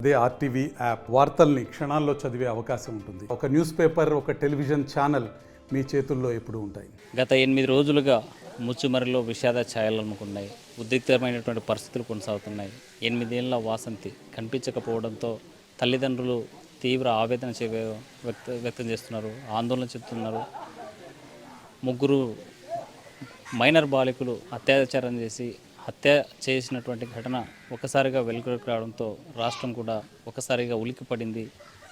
అదే RTV app వార్తల్ని క్షణాల్లో చదివే అవకాశం ఉంటుంది. ఒక న్యూస్ పేపర్, ఒక టెలివిజన్ ఛానల్ మీ చేతుల్లో ఎప్పుడూ ఉంటాయి. గత 8 రోజులుగా ముచ్చుమరిలో విషాద ఛాయలు అనుకున్నాయి. ఉద్రిక్తమైనటువంటి పరిస్థితులు కొనసాగుతున్నాయి. 8 ఏళ్ల వాసంతి కనిపించకపోవడంతో తల్లిదండ్రులు తీవ్ర ఆవేదన వ్యక్తం చేస్తున్నారు, ఆందోళన చెందుతున్నారు. ముగ్గురు మైనర్ బాలికలు అత్యాచారం చేసి హత్య చేసినటువంటి ఘటన ఒకసారిగా వెలుగులోకి రావడంతో రాష్ట్రం కూడా ఒకసారిగా ఉలిక్కిపడింది.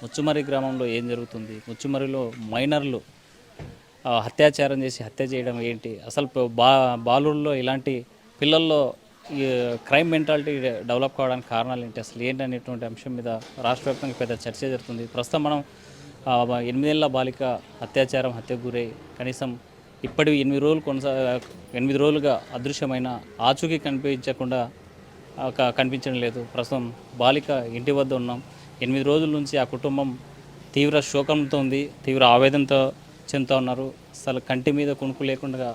ముచ్చుమరి గ్రామంలో ఏం జరుగుతుంది, ముచ్చుమరిలో మైనర్లు అత్యాచారం చేసి హత్య చేయడం ఏంటి, అసలు బాలుల్లో ఇలాంటి పిల్లల్లో ఈ క్రైమ్ మెంటాలిటీ డెవలప్ కావడానికి కారణాలు ఏంటి, అసలు ఏంటి అనేటువంటి అంశం మీద రాష్ట్ర వ్యాప్తంగా పెద్ద చర్చ జరుగుతుంది. ప్రస్తుతం మనం 8 ఏళ్ల బాలిక హత్యకు గురై కనీసం ఇప్పటి 8 రోజులుగా అదృశ్యమైన ఆచూకీ కనిపించడం లేదు. ప్రస్తుతం బాలిక ఇంటి వద్ద ఉన్నాం. 8 రోజుల నుంచి ఆ కుటుంబం తీవ్ర శోకంతో ఉంది, తీవ్ర ఆవేదనతో చెందుతూ ఉన్నారు. అసలు కంటి మీద కునుకు లేకుండా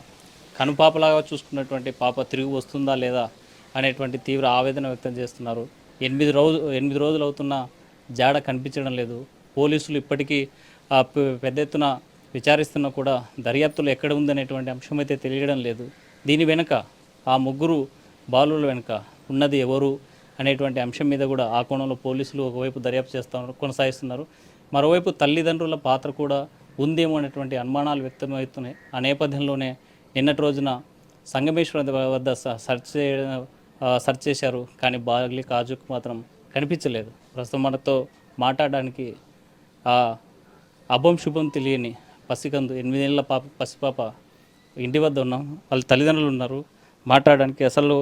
కనుపాపలాగా చూసుకున్నటువంటి పాప తిరిగి వస్తుందా లేదా అనేటువంటి తీవ్ర ఆవేదన వ్యక్తం చేస్తున్నారు. 8 రోజులు అవుతున్న జాడ కనిపించడం లేదు. పోలీసులు ఇప్పటికీ పెద్ద ఎత్తున విచారిస్తున్నా కూడా దర్యాప్తులు ఎక్కడ ఉందనేటువంటి అంశం అయితే తెలియడం లేదు. దీని వెనుక ఆ ముగ్గురు బాలుల వెనుక ఉన్నది ఎవరు అనేటువంటి అంశం మీద కూడా ఆ కోణంలో పోలీసులు ఒకవైపు దర్యాప్తు కొనసాగిస్తున్నారు. మరోవైపు తల్లిదండ్రుల పాత్ర కూడా ఉందేమో అనేటువంటి అనుమానాలు వ్యక్తమవుతున్నాయి. ఆ నేపథ్యంలోనే నిన్నటి రోజున సంగమేశ్వర వద్ద సెర్చ్ చేశారు, కానీ బాలిక ఆచూకీ మాత్రం కనిపించలేదు. ప్రస్తుతం మనతో మాట్లాడడానికి అభం శుభం తెలియని పసికందు 8 ఏళ్ల పసిపాప ఇంటి వద్ద ఉన్నాం. వాళ్ళ తల్లిదండ్రులు ఉన్నారు. మాట్లాడడానికి అసలు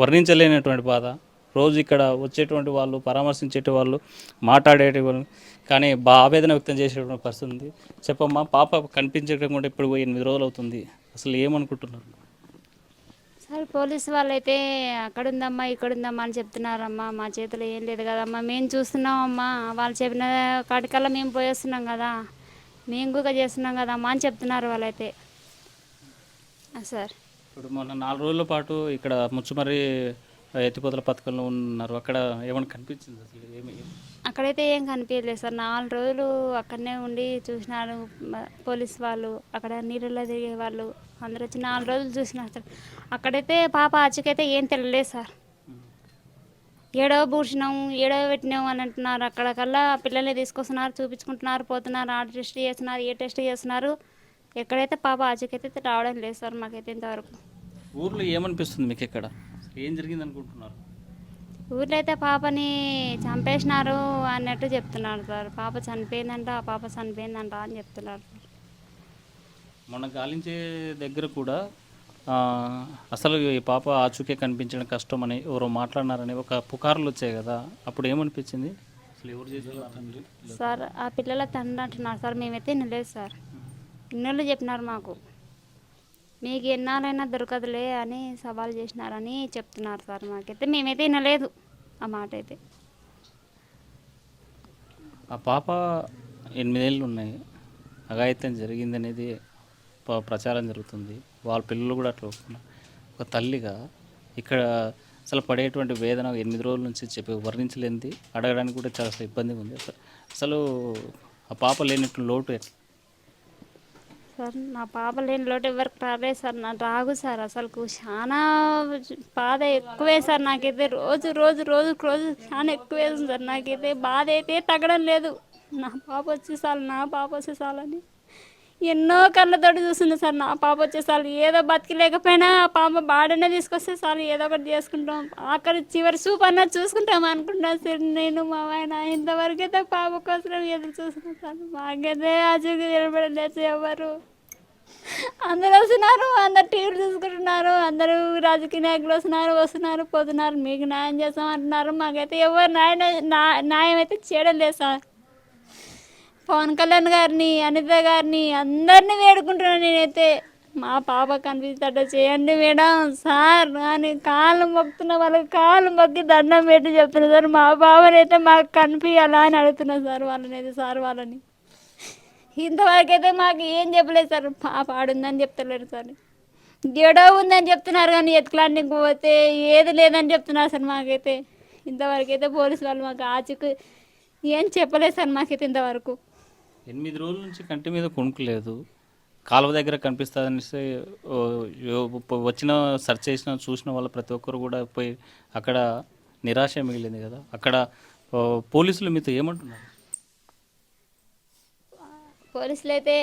వర్ణించలేనటువంటి బాధ. రోజు ఇక్కడ వచ్చేటువంటి వాళ్ళు, పరామర్శించేటి వాళ్ళు, మాట్లాడేటువంటి కానీ ఆవేదన వ్యక్తం చేసేటువంటి పరిస్థితి ఉంది. చెప్పమ్మా, పాప కనిపించడం కూడా ఇప్పుడు 8 రోజులు అవుతుంది, అసలు ఏమనుకుంటున్నారు? సార్, పోలీసు వాళ్ళైతే అక్కడుందమ్మా ఇక్కడుందమ్మా అని చెప్తున్నారమ్మా. మా చేతిలో ఏం లేదు కదమ్మా, మేము చూస్తున్నామమ్మా. వాళ్ళు చెప్పిన కాటికల్లా మేము పోయేస్తున్నాం కదా, మేము కూడా చేస్తున్నాం కదమ్మా అని చెప్తున్నారు వాళ్ళైతే. సార్, ఇప్పుడు మొన్న 4 రోజుల పాటు ఇక్కడ ముచ్చుమర్రి ఎత్తిపోతల పథకంలో ఉన్నారు. అక్కడ ఏమైనా కనిపించింది? అసలు అక్కడైతే ఏం కనిపించలేదు సార్. 4 రోజులు అక్కడనే ఉండి చూసినారు పోలీసు వాళ్ళు, అక్కడ నీళ్ళలో తిరిగే వాళ్ళు అందరూ వచ్చి 4 రోజులు చూసినారు సార్. అక్కడైతే పాప ఆచూకైతే ఏం తెలియలేదు సార్. ఏడవ భూషణం ఏడవ పెట్టినాం అని అంటున్నారు. అక్కడికల్లా పిల్లల్ని తీసుకొస్తున్నారు, చూపించుకుంటున్నారు, పోతున్నారు, ఆ టెస్ట్ చేస్తున్నారు, ఏ టెస్ట్ చేస్తున్నారు. ఎక్కడైతే పాప ఆచూకైతే రావడం లేదు సార్ మాకైతే ఇంతవరకు. ఊర్లో ఏమనిపిస్తుంది మీకు? ఇక్కడ ఏం జరిగింది అనుకుంటున్నారు? ఊర్లో అయితే పాపని చంపేసినారు అన్నట్టు చెప్తున్నారు సార్. పాప చనిపోయిందంట, ఆ పాప చనిపోయిందంట అని చెప్తున్నారు సార్. మొన్న గాలించే దగ్గర కూడా అసలు ఈ పాప ఆచూకే కనిపించడం కష్టమని ఎవరో మాట్లాడినారని ఒక పుకార్లు వచ్చాయి కదా, అప్పుడు ఏమనిపించింది? అసలు ఎవరు చేసేది సార్? ఆ పిల్లల తండ్రి అంటున్నారు సార్. మేమైతే వినలేదు సార్. ఇన్నోళ్ళు చెప్పినారు మాకు, మీకు ఎన్నాళ్ళైనా దొరకదులే అని సవాల్ చేసినారని చెప్తున్నారు సార్. మాకైతే మేమైతే వినలేదు ఆ మాట అయితే. ఆ పాప 8 ఏళ్ళు ఉన్నాయి, అఘాయిత్యం జరిగిందనేది ప్రచారం జరుగుతుంది. వాళ్ళ పిల్లలు కూడా అట్లా ఒక తల్లిగా ఇక్కడ అసలు పడేటువంటి వేదన 8 రోజుల నుంచి వర్ణించలేనిది, అడగడానికి కూడా చాలా ఇబ్బందిగా ఉంది. అసలు ఆ పాప లేనట్టు లోటు ఎట్లా సార్? నా పాప లేని లోటు ఎవరికి రాలేదు సార్. నా రాగు సార్. అసలు చాలా బాధ ఎక్కువే సార్. నాకైతే రోజు రోజు రోజు రోజు చాలా ఎక్కువే సార్. నాకైతే బాధ అయితే తగ్గడం లేదు. నా పాప వచ్చేసాలు, నా పాప వచ్చేసాలని ఎన్నో కళ్ళతోటి చూస్తుంది సార్. నా పాప వచ్చేసాలు, ఏదో బతికిలేకపోయినా ఆ పాప బాడనే తీసుకొస్తే చాలు, ఏదో ఒకటి చేసుకుంటాం, ఆఖరి చివరి చూపు అన్నది చూసుకుంటాం అనుకుంటాను సార్. నేను మా ఆయన ఇంతవరకు అయితే పాప కోసం ఎదురు చూస్తున్నాను సార్. మాకైతే ఆచూకీ నిలబడలేదు ఎవరు. అందరు వస్తున్నారు, అందరు టీవీలు చూసుకుంటున్నారు, అందరూ రాజకీయ నాయకులు వస్తున్నారు పోతున్నారు, మీకు న్యాయం చేస్తామంటున్నారు. మాకైతే ఎవరు న్యాయం అయితే చేయడం లేదు సార్. పవన్ కళ్యాణ్ గారిని, అనిత గారిని అందరినీ వేడుకుంటున్నాను నేనైతే. మా పాప కనిపించేటట్టు చేయండి మేడం సార్ అని కాళ్ళు మొక్కుతున్న వాళ్ళకి కాళ్ళు మొక్కి దండం పెట్టి చెప్తున్నా సార్. మా పాపనైతే మాకు కనిపించాలా అని అడుగుతున్నా సార్ వాళ్ళనైతే. సార్ వాళ్ళని ఇంతవరకు అయితే మాకు ఏం చెప్పలేదు సార్. పాప ఆడుందని చెప్తలేరు సార్. గెడవ ఉందని చెప్తున్నారు కానీ ఎత్తులాంటికి పోతే ఏది లేదని చెప్తున్నారు సార్. మాకైతే ఇంతవరకు అయితే పోలీసు వాళ్ళు మాకు ఆచూకు ఏం చెప్పలేదు సార్ మాకైతే ఇంతవరకు. 8 రోజుల నుంచి కంటి మీద కొనుక్కులేదు, కాలువ దగ్గర కనిపిస్తుంది అనేసి వచ్చిన సెర్చ్ చేసిన చూసిన వాళ్ళు ప్రతి ఒక్కరు కూడా పోయి అక్కడ నిరాశ మిగిలింది కదా. అక్కడ పోలీసులు మీతో ఏమంటున్నారు? పోలీసులు అయితే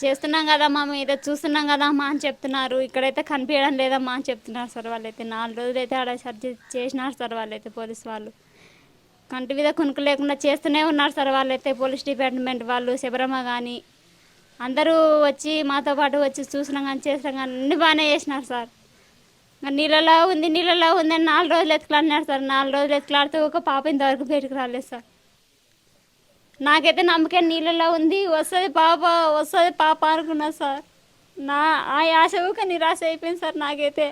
చేస్తున్నాం కదమ్మా, మీద చూస్తున్నాం కదమ్మా అని చెప్తున్నారు. ఇక్కడైతే కనిపించడం లేదమ్మా అని చెప్తున్నారు సార్. వాళ్ళైతే 4 రోజులు అయితే ఆడ సెర్చ్ చేసినారు సార్. వాళ్ళైతే పోలీసు వాళ్ళు కంటి మీద కునుకు లేకుండా చేస్తూనే ఉన్నారు సార్. వాళ్ళైతే పోలీస్ డిపార్ట్మెంట్ వాళ్ళు, శబరమ్మ కానీ అందరూ వచ్చి మాతో పాటు వచ్చి చూసినాం కానీ చేసినాం కానీ అన్ని బాగానే చేసినారు సార్. నీళ్ళలో ఉంది అని 4 రోజులు ఎత్తుకులాడినారు సార్. 4 రోజులు ఎత్తుకులాడుతూ ఒక పాప ఇంతవరకు బయటకు రాలేదు సార్. నాకైతే నమ్మకం నీళ్ళలో ఉంది, వస్తుంది పాప అనుకున్నా సార్. ఆ ఆశ ఊక నిరాశ అయిపోయింది సార్. నాకైతే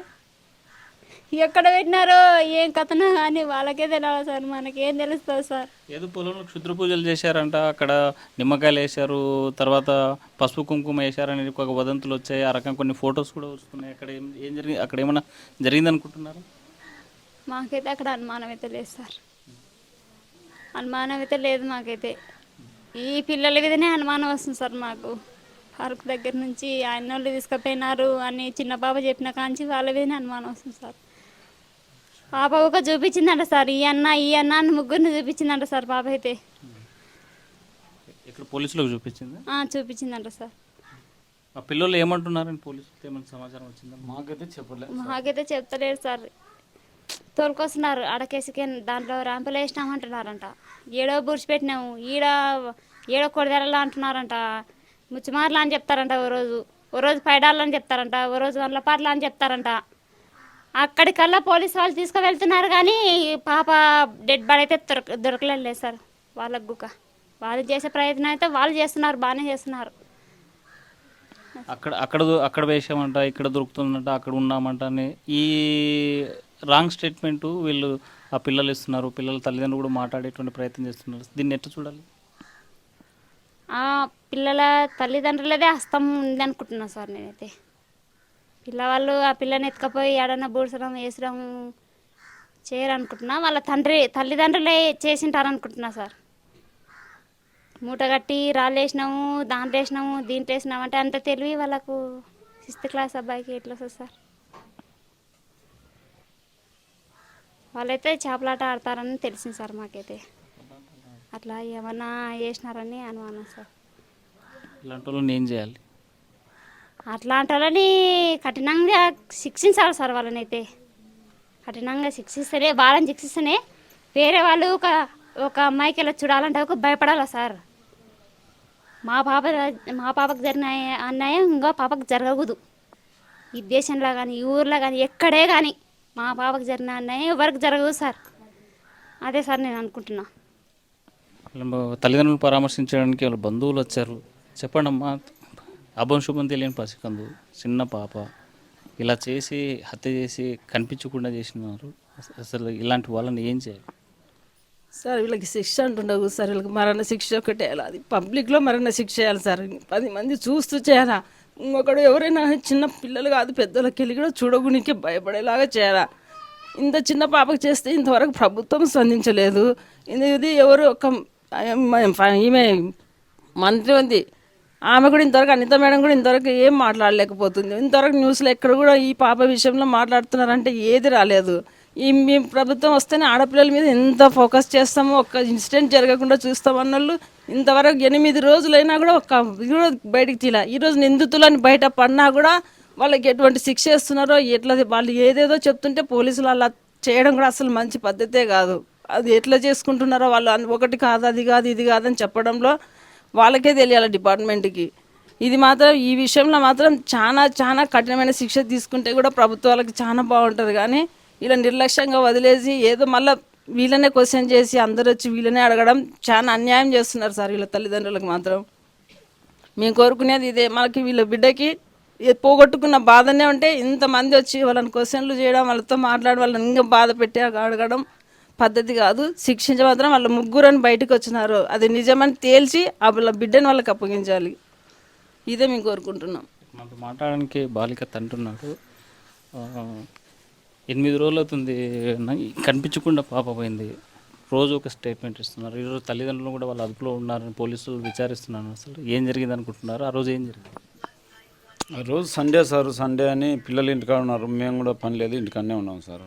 ఎక్కడ పెట్టినారో ఏం కథనో కానీ వాళ్ళకే తెలియాలి సార్, మనకేం తెలుస్తుంది సార్. ఏదో పొలంలో క్షుద్ర పూజలు చేశారంట, అక్కడ నిమ్మకాయలు వేశారు, తర్వాత పసుపు కుంకుమ వేశారని ఒక వదంతులు వచ్చాయి. ఆ రకం కొన్ని ఫొటోస్ కూడా వస్తున్నాయి. అక్కడ ఏం జరిగింది? అక్కడ ఏమైనా జరిగింది అనుకుంటున్నారు? మాకైతే అక్కడ అనుమానం అయితే లేదు సార్. అనుమానం అయితే లేదు మాకైతే. ఈ పిల్లల మీదనే అనుమానం వస్తుంది సార్ మాకు. పార్క్ దగ్గర నుంచి ఆయన వాళ్ళు తీసుకుపోయినారు అని చిన్న పాప చెప్పిన కాంచి వాళ్ళ మీదనే అనుమానం వస్తుంది సార్. పాప ఒక చూపించిందంట సార్, ఈ అన్న అని ముగ్గురిని చూపించిందంట సార్ పాప అయితే. ఇక్కడ పోలీసులకు చూపించింది? చూపించిందంట సార్. ఆ పిల్లలు ఏమంటున్నారని పోలీసులు ఏమైనా సమాచారం వచ్చిందా? మాకైతే చెప్తలేరు సార్. తోలుకొస్తున్నారు ఆడకేసుకే, దాంట్లో ర్యాంపులు వేసినామంటున్నారంట. ఏడో బుర్చి పెట్టినాము, ఏడో కొడదెరలా అంటున్నారంట. ముచ్చిమార్లు అని చెప్తారంట ఓ రోజు పైడాళ్ళు అని చెప్తారంట, ఓ రోజు వందలపాట్లు అని చెప్తారంట. అక్కడికల్లా పోలీసు వాళ్ళు తీసుకువెళ్తున్నారు కానీ పాప డెడ్ బాడీ అయితే దొరకలేదు సార్. వాళ్ళకు గుక వాళ్ళు చేసే ప్రయత్నం అయితే వాళ్ళు చేస్తున్నారు, బాగానే చేస్తున్నారు. అక్కడ వేసామంట, ఇక్కడ దొరుకుతుందంట, అక్కడ ఉన్నామంట అని ఈ రాంగ్ స్టేట్మెంటు వీళ్ళు ఆ పిల్లలు ఇస్తున్నారు. పిల్లల తల్లిదండ్రులు కూడా మాట్లాడేటువంటి ప్రయత్నం చేస్తున్నారు. దీన్ని ఎట్లా చూడాలి? ఆ పిల్లల తల్లిదండ్రులదే హస్తం ఉంది అనుకుంటున్నా సార్ నేనైతే. పిల్లవాళ్ళు ఆ పిల్లని ఎత్తుకపోయి ఏడన్నా బూడ్చడం వేసడం చేయరనుకుంటున్నా. వాళ్ళ తల్లిదండ్రులే చేసింటారు అనుకుంటున్నా సార్. మూట కట్టి రాళ్ళు వేసినాము, దాంట్లో వేసినాము, దీంట్లో వేసినాము అంటే అంత తెలివి వాళ్ళకు 6th క్లాస్ అబ్బాయికి ఎట్లా వస్తుంది సార్? వాళ్ళైతే చేపలాట ఆడతారని తెలిసింది సార్ మాకైతే. అట్లా ఏమన్నా చేసినారని అనుమానం సార్. ఇలాంటి వాళ్ళని ఏం చేయాలి? అట్లాంటి వాళ్ళని కఠినంగా శిక్షించాలి సార్. వాళ్ళని అయితే కఠినంగా శిక్షిస్తేనే, వాళ్ళని శిక్షిస్తేనే వేరే వాళ్ళు ఒక అమ్మాయికి వెళ్ళి చూడాలంటే ఒక భయపడాలా సార్. మా పాపకు జరిగిన అన్యాయం ఇంకో పాపకు జరగకూడదు. ఈ దేశంలో కానీ, ఈ ఊర్లో కానీ, ఎక్కడే కానీ మా పాపకు జరిగిన అన్యాయం ఎవరికి జరగదు సార్. అదే సార్ నేను అనుకుంటున్నా. తల్లిదండ్రులు పరామర్శించడానికి వాళ్ళ బంధువులు వచ్చారు. చెప్పండి అమ్మా, అభం శుభం తెలియని పసికందు చిన్న పాప ఇలా చేసి హత్య చేసి కనిపించకుండా చేసినారు. అసలు ఇలాంటి వాళ్ళని ఏం చేయాలి సార్? వీళ్ళకి శిక్ష అంటుండవు సార్. వీళ్ళకి మరణ శిక్ష ఒకటే, అది పబ్లిక్లో మరణ శిక్ష చేయాలి సార్. 10 మంది చూస్తూ చేయాలా. ఇంకొకడు ఎవరైనా చిన్న పిల్లలు కాదు పెద్దలకి వెళ్ళి కూడా చూడగునికి భయపడేలాగా చేయాలా. ఇంత చిన్న పాపకు చేస్తే ఇంతవరకు ప్రభుత్వం స్పందించలేదు. ఇది ఎవరు ఒక ఈమె మంత్రి ఉంది, ఆమె కూడా ఇంతవరకు, అనిత మేడం కూడా ఇంతవరకు ఏం మాట్లాడలేకపోతుంది. ఇంతవరకు న్యూస్లో ఎక్కడ కూడా ఈ పాప విషయంలో మాట్లాడుతున్నారంటే ఏది రాలేదు. మీ ప్రభుత్వం వస్తేనే ఆడపిల్లల మీద ఎంత ఫోకస్ చేస్తామో, ఒక్క ఇన్సిడెంట్ జరగకుండా చూస్తామన్నోళ్ళు ఇంతవరకు 8 రోజులైనా కూడా ఒక్క బయటికి తీలా. ఈరోజు నిందితులని బయట పడినా కూడా వాళ్ళకి ఎటువంటి శిక్ష ఇస్తున్నారో ఎట్లా, వాళ్ళు ఏదేదో చెప్తుంటే పోలీసులు అలా చేయడం కూడా అసలు మంచి పద్ధతే కాదు. అది ఎట్లా చేసుకుంటున్నారో వాళ్ళు ఒకటి కాదు, అది కాదు, ఇది కాదని చెప్పడంలో వాళ్ళకే తెలియాలి డిపార్ట్మెంట్కి. ఇది మాత్రం ఈ విషయంలో మాత్రం చాలా చాలా కఠినమైన శిక్ష తీసుకుంటే కూడా ప్రభుత్వాలకు చాలా బాగుంటుంది. కానీ ఇలా నిర్లక్ష్యంగా వదిలేసి ఏదో మళ్ళీ వీళ్ళనే క్వశ్చన్ చేసి అందరూ వచ్చి వీళ్ళనే అడగడం చాలా అన్యాయం చేస్తున్నారు సార్ వీళ్ళ తల్లిదండ్రులకు మాత్రం. మేము కోరుకునేది ఇదే, మనకి వీళ్ళ బిడ్డకి పోగొట్టుకున్న బాధనే ఉంటే ఇంతమంది వచ్చి వాళ్ళని క్వశ్చన్లు చేయడం, వాళ్ళతో మాట్లాడి వాళ్ళని ఇంకా బాధ పెట్టి అడగడం పద్ధతి కాదు. శిక్షించ మాత్రం వాళ్ళ ముగ్గురని బయటకు వచ్చినారు, అది నిజమని తేల్చి వాళ్ళ బిడ్డని వాళ్ళకి అప్పగించాలి. ఇదే మేము కోరుకుంటున్నాం. మనతో మాట్లాడడానికి బాలిక తండ్రి ఉన్నాడు. 8 రోజులు అవుతుంది కనిపించకుండా పాప పోయింది. రోజు ఒక స్టేట్మెంట్ ఇస్తున్నారు. ఈరోజు తల్లిదండ్రులు కూడా వాళ్ళ అదుపులో ఉన్నారని పోలీసులు విచారిస్తున్నారు. అసలు ఏం జరిగింది అనుకుంటున్నారు? ఆ రోజు ఏం జరిగింది? ఆ రోజు సండే సార్, సండే అని పిల్లలు ఇంటికాడ ఉన్నారు, మేము కూడా పని లేదు ఇంటికాడనే ఉన్నాం సార్.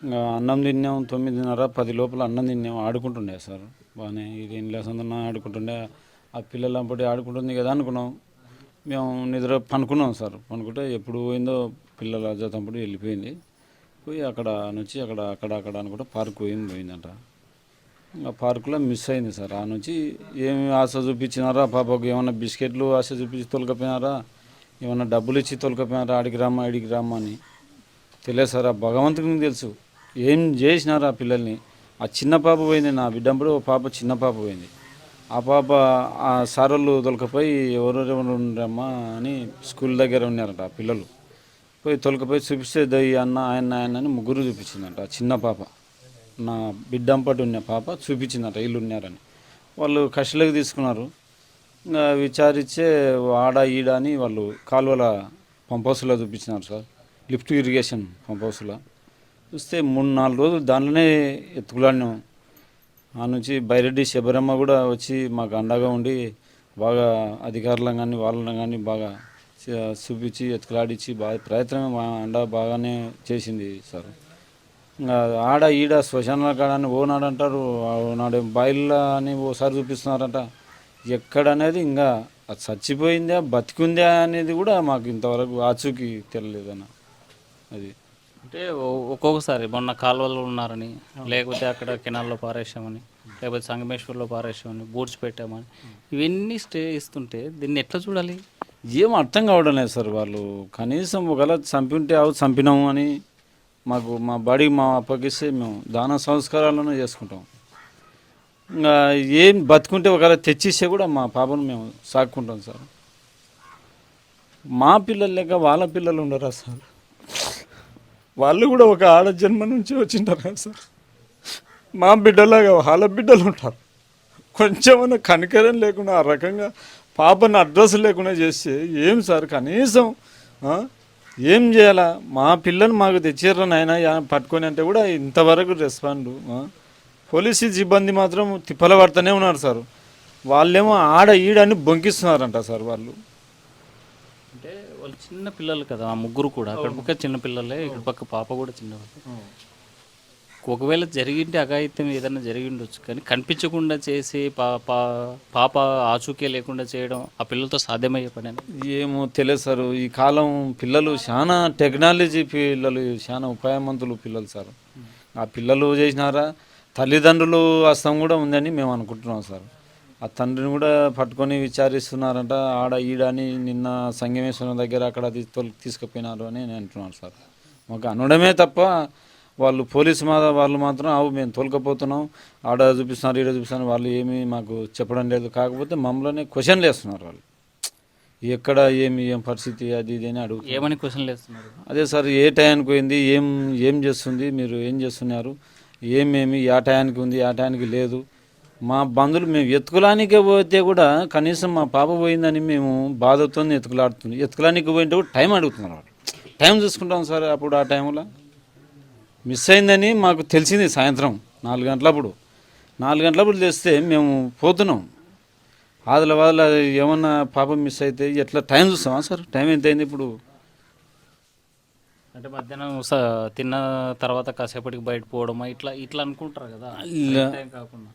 ఇంకా అన్నం తిన్నాం 9:30 10 లోపల అన్నం తిన్నాం, ఆడుకుంటుండే సార్ బాగానే. ఇది ఇంట్లో సందన ఆడుకుంటుండే, ఆ పిల్లలు అప్పటి ఆడుకుంటుంది కదా అనుకున్నాం. మేము నిద్ర పనుకున్నాం సార్. పనుకుంటే ఎప్పుడు పోయిందో పిల్లల జతంపడి వెళ్ళిపోయింది. పోయి అక్కడ నుంచి అక్కడ అనుకుంటే పార్క్ పోయిందంట. ఆ పార్కులో మిస్ అయింది సార్. ఆ నుంచి ఏమి ఆశ చూపించినారా పాపకు, ఏమన్నా బిస్కెట్లు ఆశ చూపించి తొలకపోయినారా, ఏమన్నా డబ్బులు ఇచ్చి తొలకపోయినారా, ఆడికి రమ్మా అని తెలియదు సార్. ఆ భగవంతునికి తెలుసు ఏం చేసినారా ఆ పిల్లల్ని. ఆ చిన్న పాప పోయింది, నా బిడ్డంపడు ఓ పాప, చిన్న పాప పోయింది. ఆ పాప ఆ సారోళ్ళు తొలకపోయి ఎవరెవరు ఉండరమ్మా అని స్కూల్ దగ్గర ఉన్నారట ఆ పిల్లలు. పోయి తొలకపోయి చూపిస్తే దయ్యి అన్న ఆయన అని ముగ్గురు చూపించిందంట. ఆ చిన్న పాప, నా బిడ్డంపటి ఉన్న పాప చూపించిందట వీళ్ళు ఉన్నారని. వాళ్ళు కస్టడీలోకి తీసుకున్నారు. ఇంకా విచారించే ఆడ ఈడ అని వాళ్ళు కాలువల పంప్ హౌస్లో చూపించినారు సార్, లిఫ్ట్ ఇరిగేషన్ పంప్ హౌస్లో. చూస్తే 3-4 రోజులు దాంట్లోనే ఎత్తుకులాడినాం. ఆ నుంచి బైరెడ్డి శబరమ్మ కూడా వచ్చి మాకు అండగా ఉండి బాగా అధికారులను కానీ వాళ్ళని కానీ బాగా చూపించి ఎత్తుకులాడించి బాగా ప్రయత్నం అండ బాగానే చేసింది సార్. ఇంకా ఆడ ఈడ శ్మశానాల కాడ అని ఓనాడు అంటారు, ఓనాడు బాయిల్లో అని ఓసారి చూపిస్తున్నారట. ఎక్కడనేది ఇంకా అది చచ్చిపోయిందా బతికుందా అనేది కూడా మాకు ఇంతవరకు ఆచూకీ తెలియలేదన్న. అది అంటే ఒక్కొక్కసారి మొన్న కాలువలో ఉన్నారని, లేకపోతే అక్కడ కెనాల్లో పారేసామని, లేకపోతే సంగమేశ్వర్లో పారేసామని, బూడ్చి పెట్టామని, ఇవన్నీ స్టే ఇస్తుంటే దీన్ని ఎట్లా చూడాలి? ఏం అర్థం కావడం లేదు సార్. వాళ్ళు కనీసం ఒకవేళ చంపి ఉంటే చంపినాము అని మాకు మా బాడీ మా అప్పగిస్తే మేము దాన సంస్కారాలను చేసుకుంటాం. ఇంకా ఏం బతుకుంటే ఒకవేళ తెచ్చిస్తే కూడా మా పాపను మేము సాక్కుంటాం సార్. మా పిల్లలు లేక వాళ్ళ పిల్లలు ఉండరా సార్? వాళ్ళు కూడా ఒక ఆడ జన్మ నుంచి వచ్చింటారు కదా సార్. మా బిడ్డలాగా వాళ్ళ బిడ్డలు ఉంటారు. కొంచెమన్నా కనికరం లేకుండా ఆ రకంగా పాపను అడ్రస్ లేకుండా చేస్తే ఏం సార్? కనీసం ఏం చేయాలా? మా పిల్లలు మాకు తెచ్చారు నాయన పట్టుకొని అంటే కూడా ఇంతవరకు రెస్పాండ్. పోలీసు సిబ్బంది మాత్రం తిప్పల పడుతూనే ఉన్నారు సార్. వాళ్ళేమో ఆడ ఈడని బొంకిస్తున్నారంట సార్ వాళ్ళు. అంటే వాళ్ళు చిన్న పిల్లలు కదా, ఆ ముగ్గురు కూడా అక్కడ పక్క చిన్న పిల్లలే, ఇక్కడ పక్క పాప కూడా చిన్నవాళ్ళు. ఒకవేళ జరిగింటే అఘాయిత్యం ఏదైనా జరిగి ఉండొచ్చు, కానీ కనిపించకుండా చేసి పాప ఆచూకీ లేకుండా చేయడం ఆ పిల్లలతో సాధ్యమయ్యే పని అని ఏమో తెలియదు సార్. ఈ కాలం పిల్లలు చాలా టెక్నాలజీ పిల్లలు, చాలా ఉపాయవంతులు పిల్లలు సార్. ఆ పిల్లలు చేసినారా తల్లిదండ్రులు హస్తం కూడా ఉందని మేము అనుకుంటున్నాం సార్. ఆ తండ్రిని కూడా పట్టుకొని విచారిస్తున్నారంట ఆడ ఈడ అని. నిన్న సంగమేశ్వరం దగ్గర అక్కడ తీసుకుపోయినారు అని నేను అంటున్నాను సార్. మాకు అనడమే తప్ప వాళ్ళు పోలీసు వాళ్ళు మాత్రం మేము తోలుకపోతున్నాం, ఆడ చూపిస్తున్నారు ఈడ చూపిస్తున్నారు, వాళ్ళు ఏమీ మాకు చెప్పడం లేదు. కాకపోతే మమ్మల్ని క్వశ్చన్లు వేస్తున్నారు వాళ్ళు, ఎక్కడ ఏం పరిస్థితి అది ఇది అని అడుగుతారు. ఏమని క్వశ్చన్లు వేస్తున్నారు? అదే సార్, ఏ టయానికి పోయింది, ఏం చేస్తుంది, మీరు ఏం చేస్తున్నారు, ఏమేమి ఆ టయానికి ఉంది ఆ టయానికి లేదు. మా బంధువులు మేము ఎత్తుకులానికే పోతే కూడా కనీసం మా పాప పోయిందని మేము బాధతో ఎత్తుకులానికి పోయింటే కూడా టైం అడుగుతున్నారు వాళ్ళు. టైం చూసుకుంటాం సార్. అప్పుడు ఆ టైంలో మిస్ అయిందని మాకు తెలిసింది సాయంత్రం 4 గంటలప్పుడు. 4 గంటలప్పుడు తెస్తే మేము పోతున్నాం. వాదల ఏమన్నా పాపం మిస్ అయితే ఎట్లా టైం చూస్తామా సార్? టైం ఎంత అయింది ఇప్పుడు? అంటే మధ్యాహ్నం తిన్న తర్వాత కాసేపటికి బయట పోవడమా ఇట్లా అనుకుంటారు కదా, కాకుండా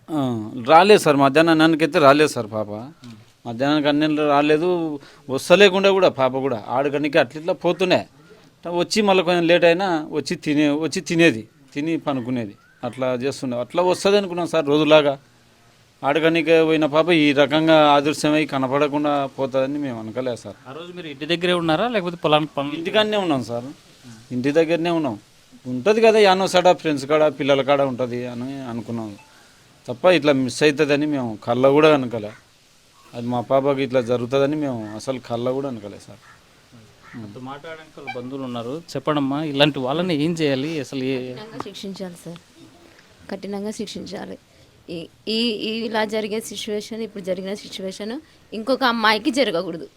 రాలేదు సార్. మధ్యాహ్నానికైతే రాలేదు సార్ పాప. మధ్యాహ్నానికి అన్నీ రాలేదు. వస్తలేకుండా కూడా పాప కూడా ఆడకనికి అట్లా పోతుండే. వచ్చి మళ్ళీ కొంచెం లేట్ అయినా వచ్చి తిని పనుకునేది, అట్లా చేస్తుండే. అట్లా వస్తుంది అనుకున్నాం సార్ రోజులాగా. ఆడకనికి పోయిన పాప ఈ రకంగా ఆదర్శమై కనపడకుండా పోతుందని మేము అనుకోలేదు సార్. ఆ రోజు మీరు ఇంటి దగ్గరే ఉన్నారా లేకపోతే పొలానికి? ఇంటికాడనే ఉన్నాం సార్, ఇంటి దగ్గరనే ఉన్నాం. ఉంటుంది కదా యానో సడ ఫ్రెండ్స్ కాడ పిల్లల కాడ ఉంటుంది అని అనుకున్నాం తప్ప ఇట్లా మిస్ అవుతుందని మేము కళ్ళ కూడా అనుకోలే. అది మా పాపకి ఇట్లా జరుగుతుందని మేము అసలు కళ్ళ కూడా అనుకోలేదు సార్. మాట్లాడడానికి వాళ్ళ బంధువులు ఉన్నారు, చెప్పడమ్మా ఇలాంటి వాళ్ళని ఏం చేయాలి అసలు? శిక్షించాలి సార్, కఠినంగా శిక్షించాలి. ఇలా జరిగే సిచ్యువేషన్, ఇప్పుడు జరిగిన సిచ్యువేషన్ ఇంకొక అమ్మాయికి జరగకూడదు.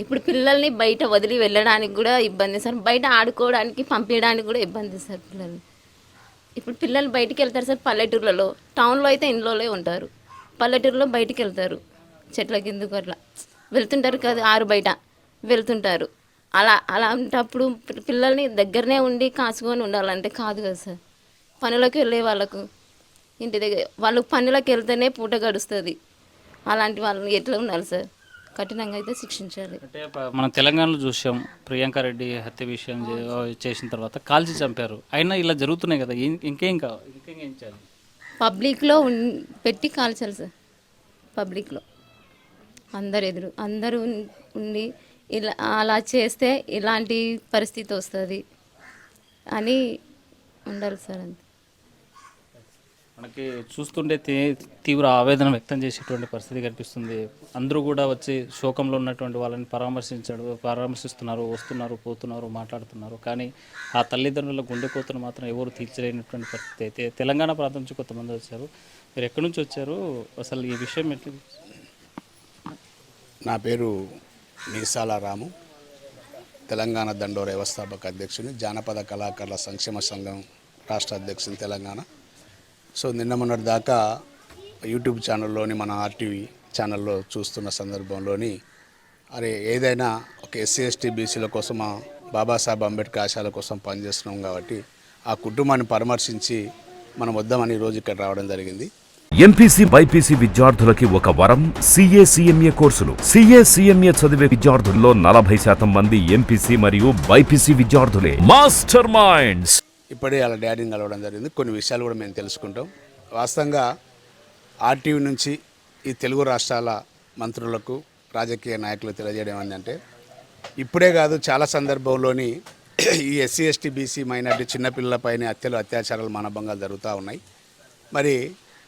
ఇప్పుడు పిల్లల్ని బయట వదిలి వెళ్ళడానికి కూడా ఇబ్బంది సార్, బయట ఆడుకోవడానికి పంపించడానికి కూడా ఇబ్బంది సార్ పిల్లల్ని. ఇప్పుడు పిల్లలు బయటికి వెళ్తారు సార్ పల్లెటూర్లలో, టౌన్లో అయితే ఇంట్లోనే ఉంటారు, పల్లెటూరులో బయటికి వెళ్తారు, చెట్ల కిందకు అట్లా వెళ్తుంటారు కదా, ఆరు బయట వెళ్తుంటారు. అలాంటప్పుడు పిల్లల్ని దగ్గరనే ఉండి కాసుకొని ఉండాలంటే కాదు కదా సార్. పనులకు వెళ్ళే వాళ్ళకు ఇంటి దగ్గర వాళ్ళు పనులకు వెళ్తేనే పూట గడుస్తుంది. అలాంటి వాళ్ళని ఎట్లా ఉండాలి సార్? కఠినంగా అయితే శిక్షించాలి. అంటే మనం తెలంగాణలో చూసాం, ప్రియాంక రెడ్డి హత్య విషయం చేసిన తర్వాత కాల్చి చంపారు. అయినా ఇలా జరుగుతున్నాయి కదా, ఇంకేం చేయాలి? పబ్లిక్లో పెట్టి కాల్చాలి సార్. పబ్లిక్లో అందరూ ఉండి ఇలా అలా చేస్తే ఇలాంటి పరిస్థితి వస్తుంది అని ఉండాలి సార్. అంతే. మనకి చూస్తుంటే తీవ్ర ఆవేదన వ్యక్తం చేసేటువంటి పరిస్థితి కనిపిస్తుంది. అందరూ కూడా వచ్చి శోకంలో ఉన్నటువంటి వాళ్ళని పరామర్శిస్తున్నారు, వస్తున్నారు, పోతున్నారు, మాట్లాడుతున్నారు. కానీ ఆ తల్లిదండ్రుల గుండెకోతను మాత్రం ఎవరు తీర్చలేనటువంటి పరిస్థితి. అయితే తెలంగాణ ప్రాంతం నుంచి కొంతమంది వచ్చారు. మీరు ఎక్కడి నుంచి వచ్చారు? అసలు ఈ విషయం ఎట్లా? నా పేరు మీసాల రాము, తెలంగాణ దండోర వ్యవస్థాపక అధ్యక్షుని, జానపద కళాకారుల సంక్షేమ సంఘం రాష్ట్ర అధ్యక్షుని తెలంగాణ. సో నిన్న మొన్నటి దాకా యూట్యూబ్ ఛానల్లోని మన ఆర్టీవీ ఛానల్లో చూస్తున్న సందర్భంలోని ఏదైనా ఒక ఎస్సీ ఎస్టీ బీసీల కోసం బాబాసాహెబ్ అంబేద్కర్ ఆశయాల కోసం పనిచేస్తున్నాం కాబట్టి ఆ కుటుంబాన్ని పరామర్శించి మనం వద్దామని ఈరోజు ఇక్కడ రావడం జరిగింది. ఎంపీసీ బైపీసీ విద్యార్థులకి ఒక వరం CA CMA కోర్సులు. CA CMA చదివే విద్యార్థుల్లో 40% మంది ఎంపీసీ మరియు బైపీసీ విద్యార్థులే. Master minds. ఇప్పుడే వాళ్ళ డాడీని కలవడం జరిగింది. కొన్ని విషయాలు కూడా మేము తెలుసుకుంటాం. వాస్తవంగా ఆర్టీవీ నుంచి ఈ తెలుగు రాష్ట్రాల మంత్రులకు, రాజకీయ నాయకులు తెలియజేయడం ఏంటంటే, ఇప్పుడే కాదు చాలా సందర్భంలోని ఈ ఎస్సీ ఎస్టీ బీసీ మైనార్టీ చిన్నపిల్లలపైన అత్యాచారాలు మానభంగాలు జరుగుతూ ఉన్నాయి. మరి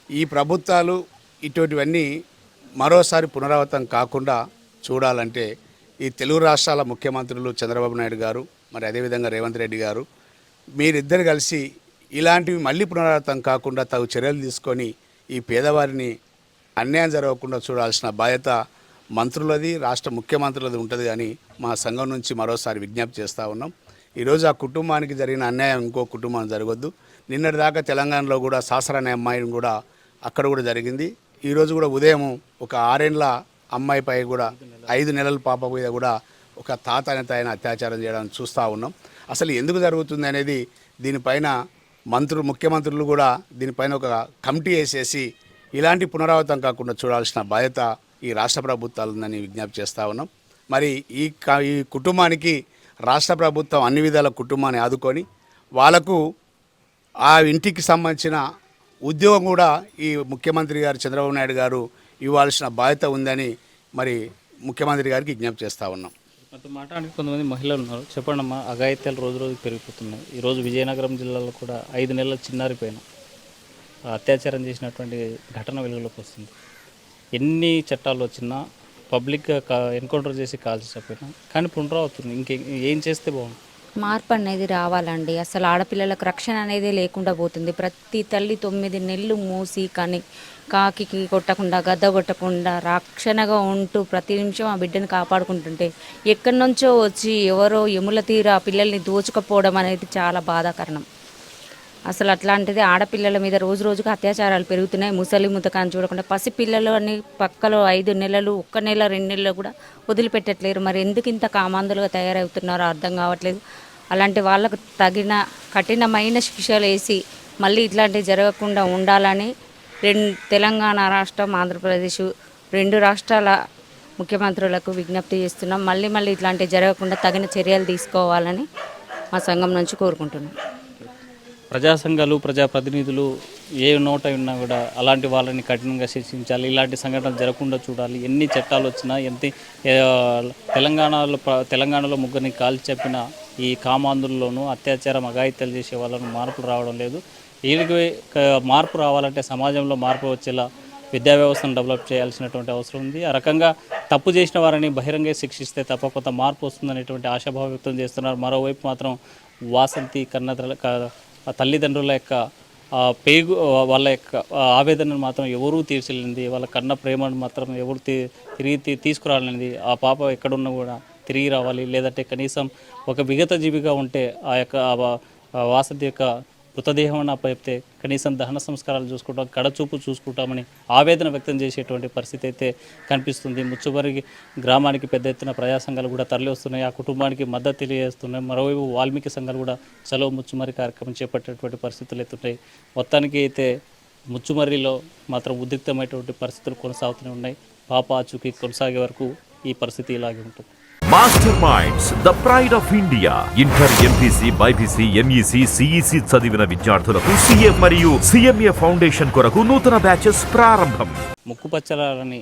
ఈ ప్రభుత్వాలు ఇటువంటివన్నీ మరోసారి పునరావృతం కాకుండా చూడాలంటే ఈ తెలుగు రాష్ట్రాల ముఖ్యమంత్రులు చంద్రబాబు నాయుడు గారు, మరి అదేవిధంగా రేవంత్ రెడ్డి గారు, మీరిద్దరు కలిసి ఇలాంటివి మళ్ళీ పునరావృతం కాకుండా తగు చర్యలు తీసుకొని ఈ పేదవారిని అన్యాయం జరగకుండా చూడాల్సిన బాధ్యత మంత్రులది, రాష్ట్ర ముఖ్యమంత్రులది ఉంటుంది. కానీ మా సంఘం నుంచి మరోసారి విజ్ఞప్తి చేస్తూ ఉన్నాం. ఈరోజు ఆ కుటుంబానికి జరిగిన అన్యాయం ఇంకో కుటుంబానికి జరగొద్దు. నిన్నటి దాకా తెలంగాణలో కూడా సాసర అనే అమ్మాయిని కూడా అక్కడ కూడా జరిగింది. ఈరోజు కూడా ఉదయం ఒక 6 ఏళ్ల అమ్మాయిపై కూడా 5 నెలల పాప మీద కూడా ఒక తాత అనే ఆయన అత్యాచారం చేయడం చూస్తూ ఉన్నాం. అసలు ఎందుకు జరుగుతుంది అనేది దీనిపైన ముఖ్యమంత్రులు కూడా దీనిపైన ఒక కమిటీ వేసేసి ఇలాంటి పునరావృతం కాకుండా చూడాల్సిన బాధ్యత ఈ రాష్ట్ర ప్రభుత్వాలు ఉందని విజ్ఞప్తి చేస్తూ ఉన్నాం. మరి ఈ కుటుంబానికి రాష్ట్ర ప్రభుత్వం అన్ని విధాల కుటుంబాన్ని ఆదుకొని వాళ్లకు ఆ ఇంటికి సంబంధించిన ఉద్యోగం కూడా ఈ ముఖ్యమంత్రి గారు చంద్రబాబు నాయుడు గారు ఇవ్వాల్సిన బాధ్యత ఉందని మరి ముఖ్యమంత్రి గారికి విజ్ఞప్తి చేస్తూ ఉన్నాం. అటు మాట్లాడానికి కొంతమంది మహిళలు ఉన్నారు. చెప్పండి అమ్మా, అఘాయిత్యాలు రోజు రోజుకి పెరిగిపోతున్నాయి. ఈరోజు విజయనగరం జిల్లాలో కూడా 5 నెలల చిన్నారి పైన అత్యాచారం చేసినటువంటి ఘటన వెలుగులోకి వస్తుంది. ఎన్ని చట్టాలు వచ్చినా పబ్లిక్గా ఎన్కౌంటర్ చేసి కాల్చి చెప్పినా కానీ పునరావృతం ఏం చేస్తే బాగుంటుంది? మార్పు అనేది రావాలండి. అసలు ఆడపిల్లలకు రక్షణ అనేది లేకుండా పోతుంది. ప్రతి తల్లి 9 నెలలు మూసి కానీ కాకి కొట్టకుండా, గద్ద కొట్టకుండా రక్షణగా ఉంటూ ప్రతి నిమిషం ఆ బిడ్డను కాపాడుకుంటుంటే ఎక్కడి నుంచో వచ్చి ఎవరో ఎముల తీర ఆ పిల్లల్ని దోచుకపోవడం అనేది చాలా బాధాకరణం. అసలు అట్లాంటిది ఆడపిల్లల మీద రోజు రోజుకు అత్యాచారాలు పెరుగుతున్నాయి. ముసలి ముతకాన్ని చూడకుండా పసిపిల్లలు అని పక్కలో 5 నెలలు, 1 నెల, 2 నెలలు కూడా వదిలిపెట్టట్లేరు. మరి ఎందుకు ఇంత కామాంధులుగా తయారవుతున్నారో అర్థం కావట్లేదు. అలాంటి వాళ్ళకు తగిన కఠినమైన శిక్షలు వేసి మళ్ళీ ఇట్లాంటివి జరగకుండా ఉండాలని తెలంగాణ రాష్ట్రం, ఆంధ్రప్రదేశ్ 2 రాష్ట్రాల ముఖ్యమంత్రులకు విజ్ఞప్తి చేస్తున్నాం. మళ్ళీ ఇట్లాంటివి జరగకుండా తగిన చర్యలు తీసుకోవాలని మా సంఘం నుంచి కోరుకుంటున్నాం. ప్రజా సంఘాలు, ప్రజాప్రతినిధులు ఏ నోట ఉన్నా కూడా అలాంటి వాళ్ళని కఠినంగా శిక్షించాలి. ఇలాంటి సంఘటనలు జరగకుండా చూడాలి. ఎన్ని చట్టాలు వచ్చినా తెలంగాణలో ముగ్గురిని కాల్చి చెప్పిన ఈ కామాంధుల్లోనూ అత్యాచారం, అఘాయిత్యాలు చేసే వాళ్ళను మార్పులు రావడం లేదు. వీళ్ళకి మార్పు రావాలంటే సమాజంలో మార్పు వచ్చేలా విద్యా వ్యవస్థను డెవలప్ చేయాల్సినటువంటి అవసరం ఉంది. ఆ రకంగా తప్పు చేసిన వారిని బహిరంగ శిక్షిస్తే తప్ప కొంత మార్పు వస్తుందనేటువంటి ఆశాభావం వ్యక్తం చేస్తున్నారు. మరోవైపు మాత్రం వాసంతి తల్లిదండ్రుల యొక్క పేగు వాళ్ళ యొక్క ఆవేదనను మాత్రం ఎవరూ తీర్చలేనిది, వాళ్ళ కన్న ప్రేమను మాత్రం ఎవరు తిరిగి తీసుకురాలేనిది. ఆ పాప ఎక్కడున్నా కూడా తిరిగి రావాలి, లేదంటే కనీసం ఒక విగత జీవిగా ఉంటే ఆ యొక్క వాసంతి యొక్క మృతదేహం అని అప్పచెప్తే కనీసం దహన సంస్కారాలు చూసుకుంటాం, కడచూపు చూసుకుంటామని ఆవేదన వ్యక్తం చేసేటువంటి పరిస్థితి అయితే కనిపిస్తుంది. ముచ్చుమర్రి గ్రామానికి పెద్ద ఎత్తున ప్రజా సంఘాలు కూడా తరలి వస్తున్నాయి, ఆ కుటుంబానికి మద్దతు తెలియజేస్తున్నాయి. మరోవైపు వాల్మీకి సంఘాలు కూడా చలో ముచ్చుమర్రి కార్యక్రమం చేపట్టేటువంటి పరిస్థితులు ఎత్తుంటాయి. మొత్తానికి అయితే ముచ్చుమర్రిలో మాత్రం ఉద్రిక్తమైనటువంటి పరిస్థితులు కొనసాగుతూనే ఉన్నాయి. పాప ఆచూకీ కొనసాగే వరకు ఈ పరిస్థితి ఇలాగే ఉంటుంది. Master minds the pride of India. Inter, MPC, BiPC, MEC, CEC చదివిన విద్యార్థులకు సిఏ మరియు సిఎంఏ ఫౌండేషన్ కొరకు నూతన బ్యాచెస్ ప్రారంభం. ముక్కుపచ్చలాలని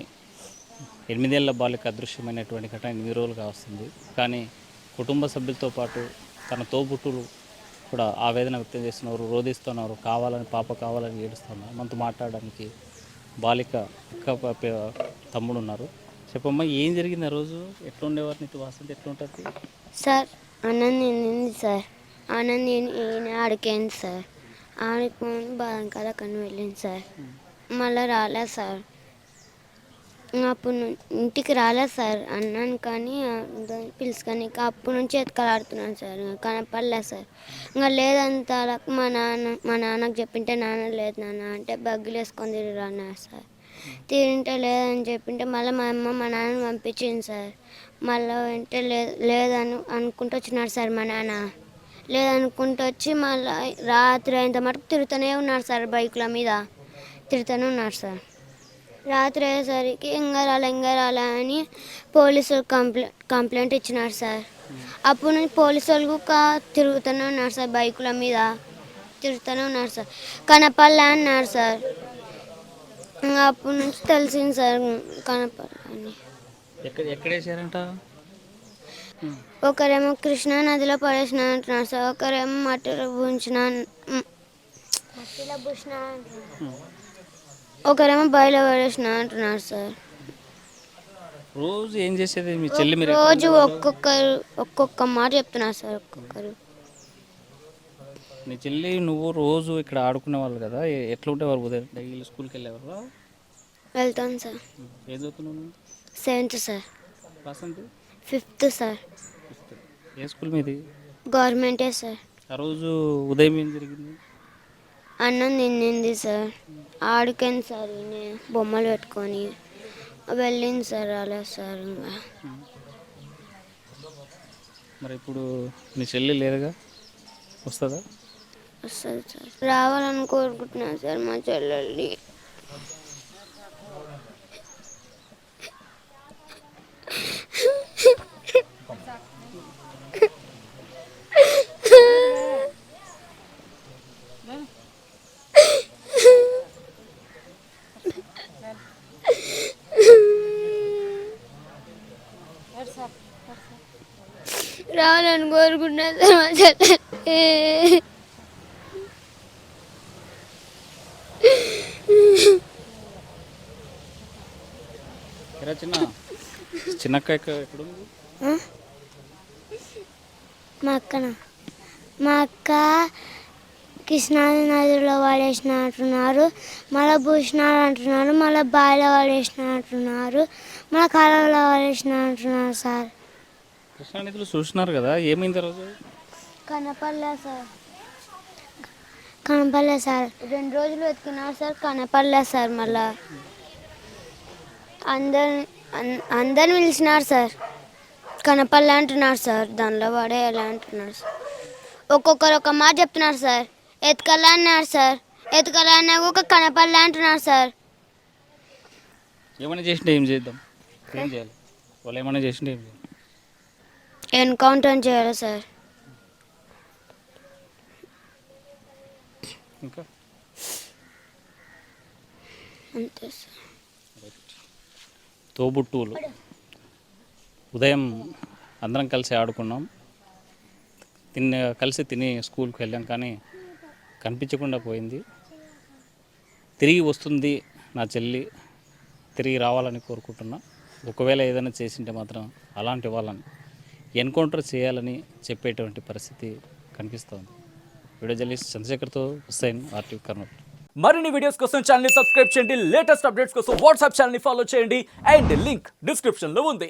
8 ఏళ్ల బాలిక అదృశ్యమైనటువంటి ఘటన 8 రోజులుగా వస్తుంది. కానీ కుటుంబ సభ్యులతో పాటు తన తోబుట్టులు కూడా ఆవేదన వ్యక్తం చేస్తున్నారు, రోధిస్తున్నారు, పాప కావాలని ఏడుస్తున్నారు. మనతో మాట్లాడడానికి బాలిక అక్క తమ్ముడు ఉన్నారు. చెప్పమ్మా, ఏం జరిగింది ఆ రోజు? ఎట్లా ఉండేవారు నీతో వాసంతి? ఎట్లా ఉంటుంది సార్? అన్నం తినింది సార్, అన్నం తిని ఈయన ఆడిపోయింది సార్, ఆడుకొని బాదం కదా కని వెళ్ళింది సార్, మళ్ళీ రాలేదు సార్. అప్పుడు ఇంటికి రాలేదు సార్ అన్నాను, కానీ పిలుచుకొని అప్పటి నుంచి ఎత్తుకలాడుతున్నాను సార్, కనపడలేదు సార్. ఇంకా లేదంతా మా నాన్నకు చెప్పింటే నాన్న లేదు నాన్న అంటే బగ్గులు వేసుకొని తిరిగి అన్నారు సార్. తింటే లేదని చెప్పింటే మళ్ళీ మా అమ్మ మా నాన్న పంపించింది సార్. మళ్ళీ వెంటే లేదని అనుకుంటూ వచ్చినాడు సార్ మా నాన్న. లేదనుకుంటూ వచ్చి మళ్ళీ రాత్రి అయినంత మటుకు తిరుగుతూనే ఉన్నాడు సార్, బైకుల మీద తిరుగుతూనే ఉన్నాడు సార్. రాత్రి అయ్యేసరికి ఇంకా రాలే అని పోలీసులు కంప్లైంట్ ఇచ్చినారు సార్. అప్పుడు నుంచి పోలీసు వాళ్ళు తిరుగుతూనే ఉన్నారు సార్, బైకుల మీద తిరుగుతూనే ఉన్నారు సార్. కనపల్లె అన్నారు సార్. ఇంకా అప్పటి నుంచి తెలిసింది సార్ కనపల్లె అని. ఎక్కడ వేసారంట? ఒకరేమో కృష్ణా నదిలో పడేసిన అంటున్నారు సార్, ఒకరేమో మట్టిలో పూసిన, ఒకరేమో బయలు పడేసిన అంటున్నారు సార్. రోజు ఏం చేసేది మీ చెల్లి? మీరు రోజు ఒక్కొక్క మాట చెప్తున్నారు సార్. ఒక్కొక్కరు నీ చెల్లి నువ్వు రోజు ఇక్కడ ఆడుకునే వాళ్ళు కదా, ఎట్లా ఉండేవారు? ఉదయం డైలీ స్కూల్కి వెళ్ళేవారు? వెళ్తాను సార్. ఏం చదువుతున్నావు? 7th sir. Vasanthi 5th sir. ఏ స్కూల్ మీది? గవర్నమెంటే సార్. ఆ రోజు ఉదయం ఏం జరిగింది? అన్నం తిన్నింది సార్, ఆడుకుంది సార్, బొమ్మలు పెట్టుకొని వెళ్ళింది సార్. అలా సార్ ఇంకా మరి ఇప్పుడు నీ చెల్లి లేదుగా, వస్తుందా? వస్తుంది సార్. రావాలని కోరుకుంటున్నాను సార్ మా చెల్లెల్ని. రావాలని కోరుకుంటున్నాను సార్ మా చెల్లెల్ని. చిన్నక్క ఎక్కడుంది? మా అక్క కృష్ణా నదిలో పడేసిన అంటున్నారు, మళ్ళీ భూషణాలు అంటున్నారు, మళ్ళీ బావిలో పడేసిన అంటున్నారు, మళ్ళీ కాలంలో పడేసిన అంటున్నారు సార్. కృష్ణానదిలో చూసినారు కదా, ఏమైంది రోజు? కనపడలే సార్. 2 రోజులు వెతుకున్నారు సార్, కనపడలే సార్. మళ్ళా అందరిని పిలిచినారు సార్, కనపడలే అంటున్నారు సార్, దానిలో పడే ఎలా అంటున్నారు సార్. ఒక్కొక్కరు ఒక మాట చెప్తున్నారు సార్. ఎత్తుకలే అన్నారు సార్, ఎత్తుకలే అన్నా ఒక కనపడలే అంటున్నారు సార్. ఏమైనా చేసింటే ఏం చేద్దాం? ఏం చేయాలి? వాళ్ళు ఏమైనా చేసింటే ఏం చేయాలి? ఎన్కౌంటర్ చేయాలి సార్. ఇంకా అంతే సార్. తోబుట్టువులు ఉదయం అందరం కలిసి ఆడుకున్నాం, కలిసి తిని స్కూల్కి వెళ్ళాం, కానీ కనిపించకుండా పోయింది. తిరిగి వస్తుంది నా చెల్లి, తిరిగి రావాలని కోరుకుంటున్నా. ఒకవేళ ఏదైనా చేసింటే మాత్రం అలాంటి వాళ్ళని ఎన్కౌంటర్ చేయాలని చెప్పేటువంటి పరిస్థితి కనిపిస్తుంది. వీడియో జర్నలిస్ట్ చంద్రశేఖర్తో హుస్సేన్, RTV కర్నూలు. మరిన్ని వీడియోస్ కోసం ఛానల్ ని సబ్స్క్రైబ్ చేయండి. లేటెస్ట్ అప్డేట్స్ కోసం వాట్సాప్ ఛానల్ ని ఫాలో చేయండి. అండ్ లింక్ డిస్క్రిప్షన్ లో ఉంది.